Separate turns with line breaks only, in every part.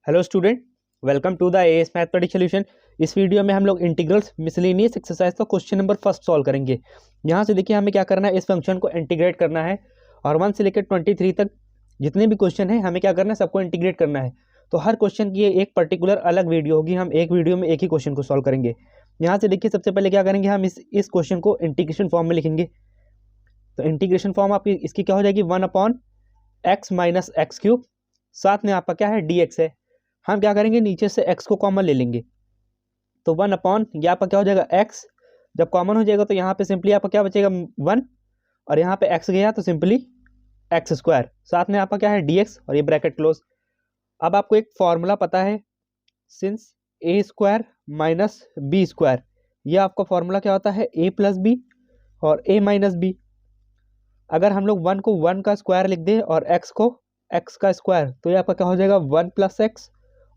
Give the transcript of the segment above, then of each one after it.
Hello student, welcome to the AS mathematics solution. इस video में हम लोग इंटीग्रल्स मिसलेनियस एक्सरसाइज का क्वेश्चन नंबर फर्स्ट सॉल्व करेंगे। यहाँ से देखिए हमें क्या करना है, इस फंक्शन को इंटीग्रेट करना है और 1 से लेकर 23 तक जितने भी क्वेश्चन हैं हमें क्या करना है, सबको इंटीग्रेट करना है। तो हर क्वेश्चन की एक पर्टिकुलर अलग वीडियो होगी, हम एक वीडियो में एक ही क्वेश्चन को सॉल्व करेंगे। यहाँ से देखिए सबसे पहले क्या करेंगे, हम इस क्वेश्चन को इंटीग्रेशन फॉर्म में लिखेंगे। तो इंटीग्रेशन फॉर्म आपकी इसकी क्या हो जाएगी, 1/x माइनस एक्स क्यूब, साथ में आपका क्या है dx है। हम क्या करेंगे, नीचे से x को कॉमन ले लेंगे। तो 1/, ये आपका क्या हो जाएगा x। जब कॉमन हो जाएगा तो यहाँ पे सिंपली आपका क्या बचेगा 1, और यहाँ पे x गया तो सिंपली एक्स स्क्वायर, साथ में आपका क्या है dx, और ये ब्रैकेट क्लोज। अब आपको एक फॉर्मूला पता है, सिंस ए स्क्वायर माइनस बी स्क्वायर, ये आपका फॉर्मूला क्या होता है, a प्लस बी और a माइनस बी। अगर हम लोग 1 को 1 का स्क्वायर लिख दें और x को x का स्क्वायर, तो ये आपका क्या हो जाएगा 1 प्लस एक्स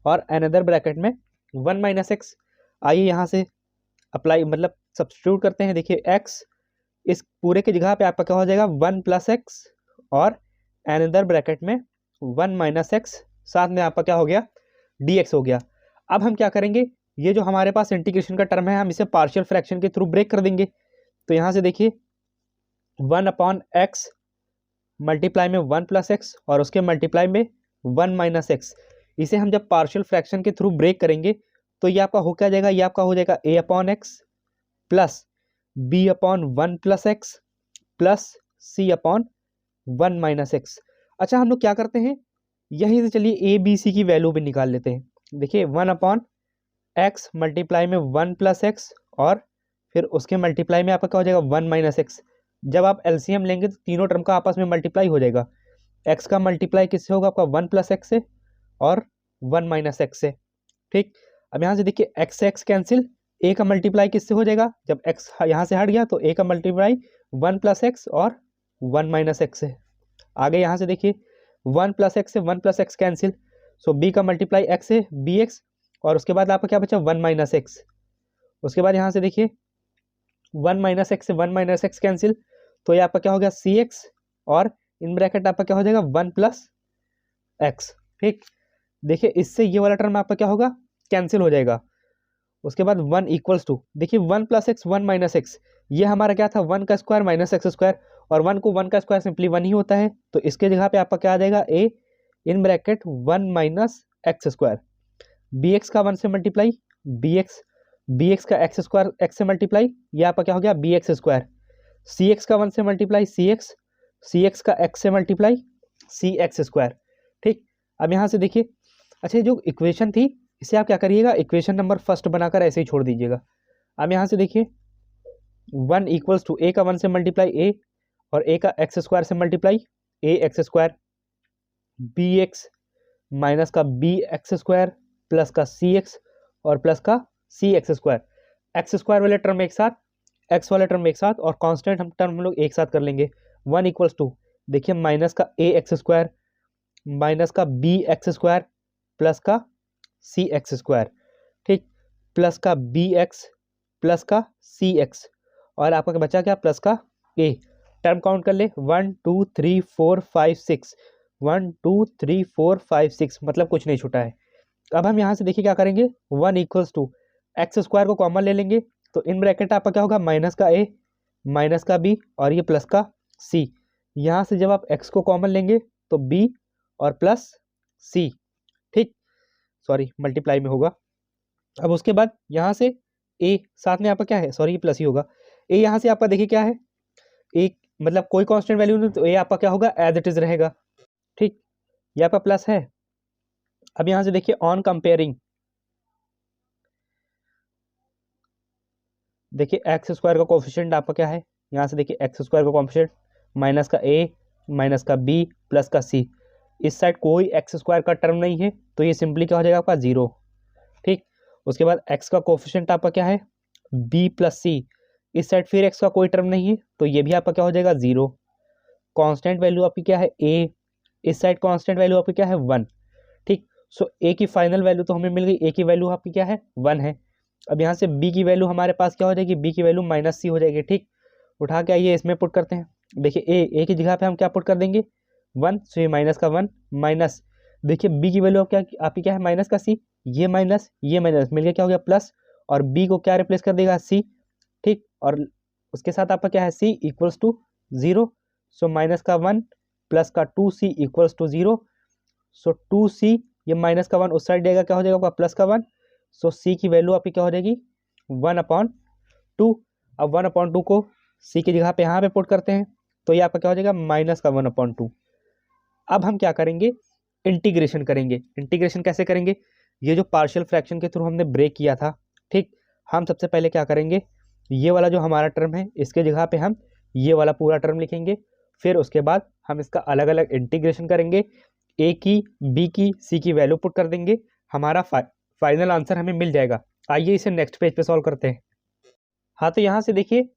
और अनदर ब्रैकेट में 1 माइनस एक्स। आइए यहाँ से अप्लाई मतलब सब्स्टिट्यूट करते हैं। देखिए x इस पूरे की जगह पे आपका क्या हो जाएगा 1 प्लस एक्स और अनदर ब्रैकेट में 1 माइनस एक्स, साथ में आपका क्या हो गया dx हो गया। अब हम क्या करेंगे, ये जो हमारे पास इंटीग्रेशन का टर्म है हम इसे पार्शियल फ्रैक्शन के थ्रू ब्रेक कर देंगे। तो यहाँ से देखिए 1/x मल्टीप्लाई में 1 प्लस एक्स और उसके मल्टीप्लाई में 1 माइनस एक्स, इसे हम जब पार्शियल फ्रैक्शन के थ्रू ब्रेक करेंगे तो ये आपका हो क्या जाएगा, ये आपका हो जाएगा a/x plus b/1 plus x plus c/1 minus x. अच्छा, हम लोग क्या करते हैं, यहीं से चलिए a b c की वैल्यू भी निकाल लेते हैं। देखिए 1/x मल्टीप्लाई में 1 प्लस एक्स और फिर उसके मल्टीप्लाई में आपका क्या हो जाएगा 1 माइनस एक्स। जब आप एलसीएम लेंगे तो तीनों टर्म का आपस में मल्टीप्लाई हो जाएगा। एक्स का मल्टीप्लाई किससे होगा, आपका 1 प्लस एक्स से और 1 माइनस एक्स से। ठीक, अब यहाँ से देखिए एक्स से एक्स कैंसिल, ए का मल्टीप्लाई किससे हो जाएगा, जब एक्स यहाँ से हट गया तो ए का मल्टीप्लाई 1 प्लस एक्स और 1 माइनस एक्स से। आगे यहाँ से देखिए 1 प्लस एक्स से 1 प्लस एक्स कैंसिल, सो बी का मल्टीप्लाई एक्स से बी एक्स, और उसके बाद आपका क्या बचा 1 माइनस एक्स। उसके बाद यहाँ से देखिए 1 माइनस एक्स से 1 माइनस एक्स कैंसिल, तो ये आपका क्या हो गया सी एक्स, और इन ब्रैकेट आपका क्या हो जाएगा 1 प्लस एक्स। ठीक, देखिए इससे ये वाला टर्म आपका क्या होगा, कैंसिल हो जाएगा। उसके बाद 1 इक्वल्स टू, देखिए 1 प्लस एक्स 1 माइनस एक्स, ये हमारा क्या था 1 का स्क्वायर माइनस एक्स स्क्वायर, और 1 को 1 का स्क्वायर सिंपली 1 ही होता है, तो इसके जगह पे आपका क्या आ जाएगा a in bracket 1 minus x square, b x का 1 से मल्टीप्लाई बी एक्स का एक्स स्क्वायर एक्स से मल्टीप्लाई, ये आपका क्या हो गया b x square, c x का 1 से मल्टीप्लाई सी एक्स का एक्स से मल्टीप्लाई सी एक्स स्क्वायर। ठीक, अब यहाँ से देखिए, अच्छा जो इक्वेशन थी इसे आप क्या करिएगा, इक्वेशन नंबर फर्स्ट बनाकर ऐसे ही छोड़ दीजिएगा। अब यहाँ से देखिए 1 इक्वल्स टू ए का 1 से मल्टीप्लाई ए और ए का एक्स स्क्वायर से multiply a x square, b x minus का बी एक्स स्क्वायर प्लस का सी एक्स और प्लस का c x square, x square वाले टर्म एक साथ, एक्स वाले टर्म एक साथ, और कांस्टेंट हम टर्म हम लोग एक साथ कर लेंगे। 1 इक्वल्स टू देखिए माइनस का ए एक्स स्क्वायर माइनस का बी एक्स स्क्वायर प्लस का सी एक्स स्क्वायर, ठीक, प्लस का बी एक्स प्लस का सी एक्स, और आपका बचा क्या प्लस का ए। टर्म काउंट कर ले 1 2 3 4 5 6, 1 2 3 4 5 6, मतलब कुछ नहीं छूटा है। अब हम यहाँ से देखिए क्या करेंगे, 1 इक्वल्स टू एक्स स्क्वायर को कॉमन ले लेंगे, तो इन ब्रैकेट आपका क्या होगा माइनस का ए माइनस का बी और ये प्लस का सी। यहाँ से जब आप एक्स को कॉमन लेंगे तो बी और प्लस सी, ठीक, सॉरी मल्टीप्लाई में होगा। अब उसके बाद यहाँ से ए साथ में आपका क्या है, सॉरी ये प्लस ही होगा। ए यहाँ से आपका देखिए क्या है, ए मतलब कोई कांस्टेंट वैल्यू नहीं, तो ए आपका क्या होगा एज इट इज रहेगा। ठीक, ये आपका प्लस है। अब यहाँ से देखिए ऑन कंपेयरिंग, देखिए एक्स स्क्वायर का कोफिशिएंट आपका क्या है, यहाँ से देखिए एक्स स्क्वायर का कोफिशिएंट माइनस का ए माइनस का बी प्लस का सी, इस साइड कोई एक्स स्क्वायर का टर्म नहीं है तो ये सिंपली क्या हो जाएगा आपका 0। ठीक, उसके बाद एक्स का कोफिशिएंट आपका क्या है बी प्लस सी, इस साइड फिर एक्स का कोई टर्म नहीं है तो ये भी आपका क्या हो जाएगा 0। कांस्टेंट वैल्यू आपकी क्या है ए, इस साइड कांस्टेंट वैल्यू आपकी क्या है 1। ठीक, सो ए की फाइनल वैल्यू तो हमें मिल गई, ए की वैल्यू आपकी क्या है 1 है। अब यहाँ से बी की वैल्यू हमारे पास क्या हो जाएगी, बी की वैल्यू माइनस सी हो जाएगी। ठीक, उठा के आइए इसमें पुट करते हैं। देखिए ए की जगह पे हम क्या पुट कर देंगे 1, सो ये माइनस का 1 माइनस, देखिए बी की वैल्यू क्या आपकी क्या है, माइनस का सी, ये माइनस मिलकर क्या हो गया प्लस, और बी को क्या रिप्लेस कर देगा, सी। ठीक, और उसके साथ आपका क्या है, सी इक्वल्स टू 0, सो माइनस का 1 प्लस का 2c equals to 0, so 2c, ये माइनस का 1 उस साइड जाएगा, क्या हो जाएगा आपका प्लस का 1, सो c की वैल्यू आपकी क्या हो जाएगी 1/2। अब 1/2 को c की जगह पे यहाँ पे पुट करते हैं, तो ये आपका क्या हो जाएगा माइनस का 1/2। अब हम क्या करेंगे, इंटीग्रेशन करेंगे। इंटीग्रेशन कैसे करेंगे, ये जो पार्शियल फ्रैक्शन के थ्रू हमने ब्रेक किया था, ठीक, हम सबसे पहले क्या करेंगे, ये वाला जो हमारा टर्म है इसके जगह पे हम ये वाला पूरा टर्म लिखेंगे, फिर उसके बाद हम इसका अलग अलग इंटीग्रेशन करेंगे, ए की, बी की, सी की वैल्यू पुट कर देंगे, हमारा फाइनल आंसर हमें मिल जाएगा। आइए इसे नेक्स्ट पेज पे सॉल्व करते हैं। हाँ, तो यहाँ से देखिए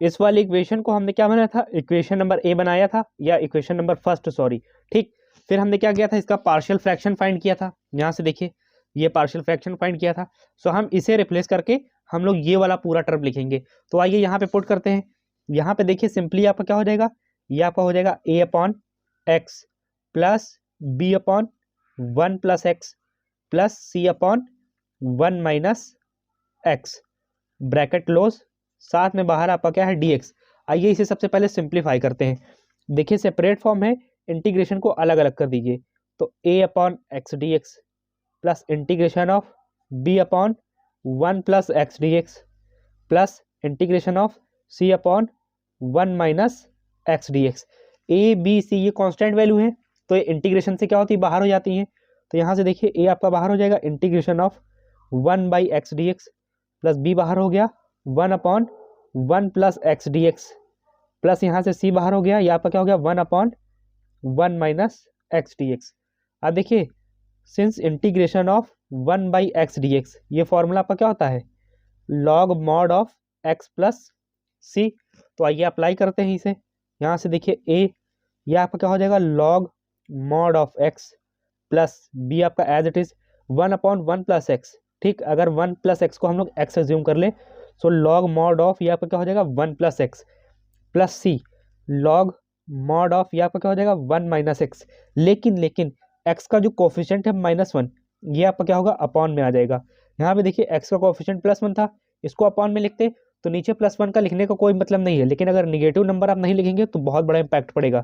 इस वाली इक्वेशन को हमने क्या बनाया था, इक्वेशन नंबर ए बनाया था, या इक्वेशन नंबर फर्स्ट सॉरी, ठीक। फिर हमने क्या किया था, इसका पार्शियल फ्रैक्शन फाइंड किया था। यहाँ से देखिए ये पार्शियल फ्रैक्शन फाइंड किया था, सो हम इसे रिप्लेस करके हम लोग ये वाला पूरा टर्म लिखेंगे। तो आइए यहाँ पे पुट करते हैं। यहाँ पे देखिए सिंपली आपका क्या हो जाएगा, ये आपका हो जाएगा a/x plus b/1 + x plus c/1 - x, bracket close, साथ में बाहर आपका क्या है dx। आइए इसे सबसे पहले सिंप्लीफाई करते हैं। देखिए सेपरेट फॉर्म है, इंटीग्रेशन को अलग अलग कर दीजिए, तो a/x dx plus integration of b/1 + x dx plus integration of c/1 - x dx। a b c ये कांस्टेंट वैल्यू है, तो ये इंटीग्रेशन से क्या होती है, बाहर हो जाती हैं। तो यहाँ से देखिए a आपका बाहर हो जाएगा, integration of 1/x dx plus b बाहर हो गया 1/1 + x dx प्लस यहाँ से c बाहर हो गया, ये आपका क्या हो गया 1/1 - x dx। अब देखिए since integration of 1/x dx, ये फॉर्मूला आपका क्या होता है, log mod of x plus c. तो आइए अप्लाई करते हैं इसे। यहाँ से देखिए a, ये आपका क्या हो जाएगा log mod of x plus b आपका एज इट इज 1/1 + x। ठीक, अगर 1 + x को हम लोग x एज्यूम कर ले, सो log mod ऑफ ये आपका क्या हो जाएगा 1 + x plus c log mod of ये आपका क्या हो जाएगा 1 - x। लेकिन x का जो कोफिशिएंट है -1, ये आपका क्या होगा अपॉन में आ जाएगा। यहाँ पे देखिए x का कोफिशिएंट +1 था, इसको अपॉन में लिखते तो नीचे +1 का लिखने का कोई मतलब नहीं है, लेकिन अगर निगेटिव नंबर आप नहीं लिखेंगे तो बहुत बड़ा इंपैक्ट पड़ेगा।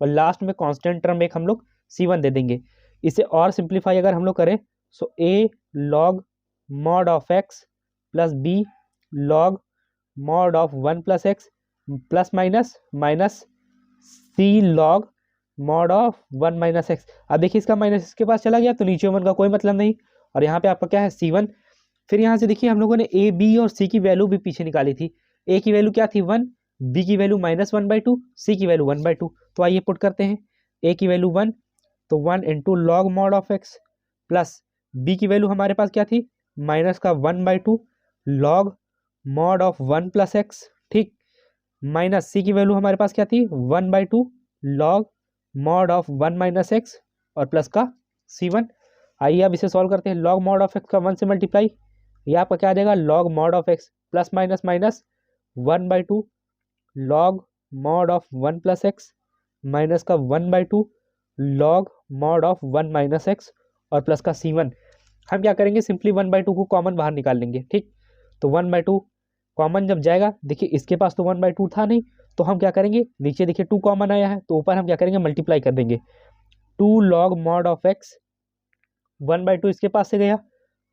और लास्ट में कांस्टेंट टर्म एक हम लोग c1 दे देंगे। इसे और सिंप्लीफाई अगर हम लोग करें, सो a log mod of x plus b log mod of 1 + x plus minus c log mod of 1 - x। अब देखिए इसका माइनस इसके पास चला गया, तो नीचे 1 का कोई मतलब नहीं, और यहाँ पे आपका क्या है c1। फिर यहाँ से देखिए हम लोगों ने a b और c की वैल्यू भी पीछे निकाली थी। a की वैल्यू क्या थी 1, b की वैल्यू -1/2, c की वैल्यू 1/2। तो आइए पुट करते हैं, a की वैल्यू 1, तो 1 × log mod of x plus b की वैल्यू हमारे पास क्या थी माइनस का 1/2 log mod ऑफ 1 + x, ठीक, माइनस c की वैल्यू हमारे पास क्या थी 1/2 log mod ऑफ 1 - x और प्लस का c1। आइए अब इसे सॉल्व करते हैं। log mod ऑफ x का 1 से मल्टीप्लाई, ये आपका क्या आ जाएगा log mod of x plus minus 1/2 log mod of 1 + x minus का 1/2 log mod ऑफ 1 - x और प्लस का c1। हम क्या करेंगे, सिंपली 1/2 को कॉमन बाहर निकाल लेंगे। ठीक, तो 1/2 कॉमन जब जाएगा, देखिए इसके पास तो 1/2 था नहीं, तो हम क्या करेंगे, नीचे देखिए 2 कॉमन आया है, तो ऊपर हम क्या करेंगे मल्टीप्लाई कर देंगे। 2 log mod ऑफ x, 1/2 इसके पास से गया,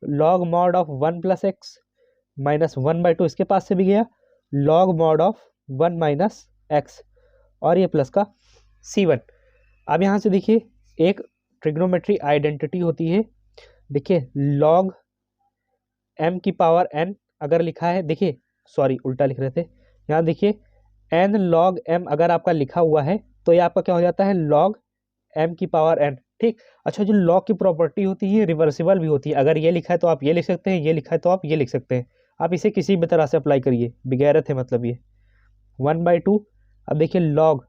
log mod of 1 + x minus 1/2 इसके पास से भी गया, log mod ऑफ 1 - x और ये प्लस का c1। अब यहाँ से देखिए एक ट्रिग्नोमेट्री आइडेंटिटी होती है, देखिए log m की पावर n अगर लिखा है, देखिए सॉरी उल्टा लिख रहे थे, यहाँ देखिए n log m अगर आपका लिखा हुआ है, तो ये आपका क्या हो जाता है log m की पावर n। ठीक, अच्छा जो log की प्रॉपर्टी होती है रिवर्सिबल भी होती है, अगर ये लिखा है तो आप ये लिख सकते हैं, ये लिखा है तो आप ये लिख सकते हैं। आप इसे किसी भी तरह से अप्लाई करिए, बिगैरत है मतलब ये 1/2। अब देखिए log,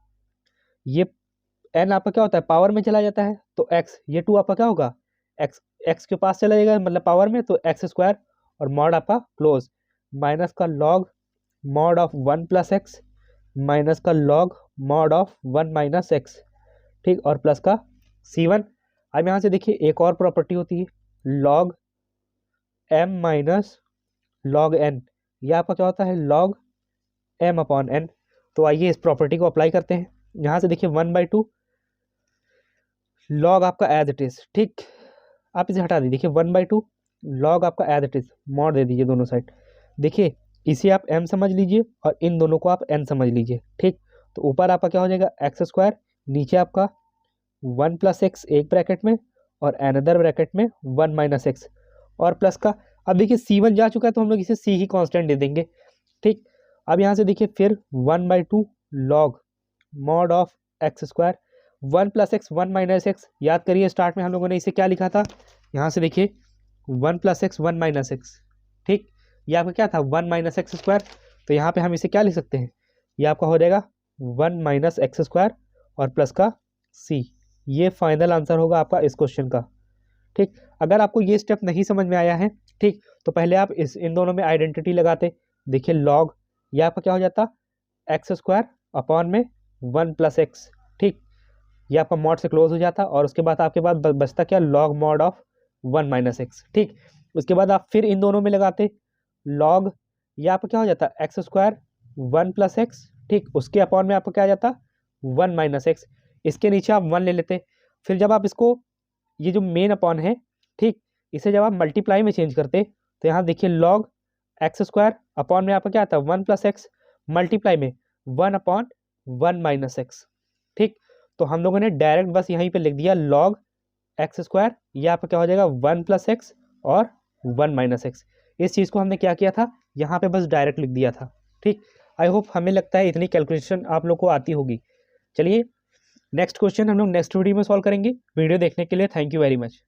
ये n आपका क्या होता है पावर में चला जाता है, तो x, ये 2 आपका क्या होगा x के पास चला जाएगा मतलब पावर में, तो x² और मॉड आपका क्लोज माइनस का log mod of 1 + x minus का log mod ऑफ 1 - x, ठीक, और प्लस का c1। अब यहाँ से देखिए एक और प्रॉपर्टी होती है log m minus log n, ये आपका क्या होता है log m अपॉन n। तो आइए इस प्रॉपर्टी को अप्लाई करते हैं। यहाँ से देखिए 1/2 log आपका एज इट इज, ठीक, आप इसे हटा दीजिए। देखिए 1/2 log आपका एज इट इज, मॉड दे दीजिए दोनों साइड। देखिए इसे आप m समझ लीजिए और इन दोनों को आप n समझ लीजिए, ठीक। तो ऊपर आपका क्या हो जाएगा x², नीचे आपका 1 + x एक ब्रैकेट में और अनदर ब्रैकेट में 1 - x और प्लस का। अब देखिए c1 जा चुका है तो हम लोग इसे c ही कांस्टेंट दे देंगे, ठीक। अब यहाँ से देखिए फिर 1/2 log mod of x², 1 + x 1 - x। याद करिए स्टार्ट में हम लोगों ने इसे क्या लिखा था, यहाँ से देखिए 1 + x 1 - x, ठीक। ये आपका क्या था 1 - x²। तो यहाँ पे हम इसे क्या लिख सकते हैं, ये आपका हो जाएगा 1 - x² और प्लस का c। ये फाइनल आंसर होगा आपका इस क्वेश्चन का, ठीक। अगर आपको ये स्टेप नहीं समझ में आया है, ठीक, तो पहले आप इन दोनों में आइडेंटिटी लगाते। देखिए log ये आपका क्या हो जाता x² अपॉन में 1 + x, ठीक। ये आपका मॉड से क्लोज हो जाता और उसके बाद आपके पास बचता क्या log मॉड ऑफ 1 - x, ठीक। उसके बाद आप फिर इन दोनों में लगाते log, ये आपका क्या हो जाता x² 1 + x, ठीक। उसके अपॉन में आपको क्या आ जाता 1 - x, इसके नीचे आप 1 ले लेते। फिर जब आप इसको ये जो मेन अपॉन है, ठीक, इसे जब आप मल्टीप्लाई में चेंज करते तो यहाँ देखिए log x² अपॉन में आपका क्या आता है 1 + x मल्टीप्लाई में 1/1 - x, ठीक। तो हम लोगों ने डायरेक्ट बस यहीं पे लिख दिया log x², ये आपका क्या हो जाएगा 1 + x और 1 - x। इस चीज़ को हमने क्या किया था, यहाँ पे बस डायरेक्ट लिख दिया था, ठीक। आई होप हमें लगता है इतनी कैलकुलेशन आप लोग को आती होगी। चलिए नेक्स्ट क्वेश्चन हम लोग नेक्स्ट वीडियो में सॉल्व करेंगे। वीडियो देखने के लिए थैंक यू वेरी मच।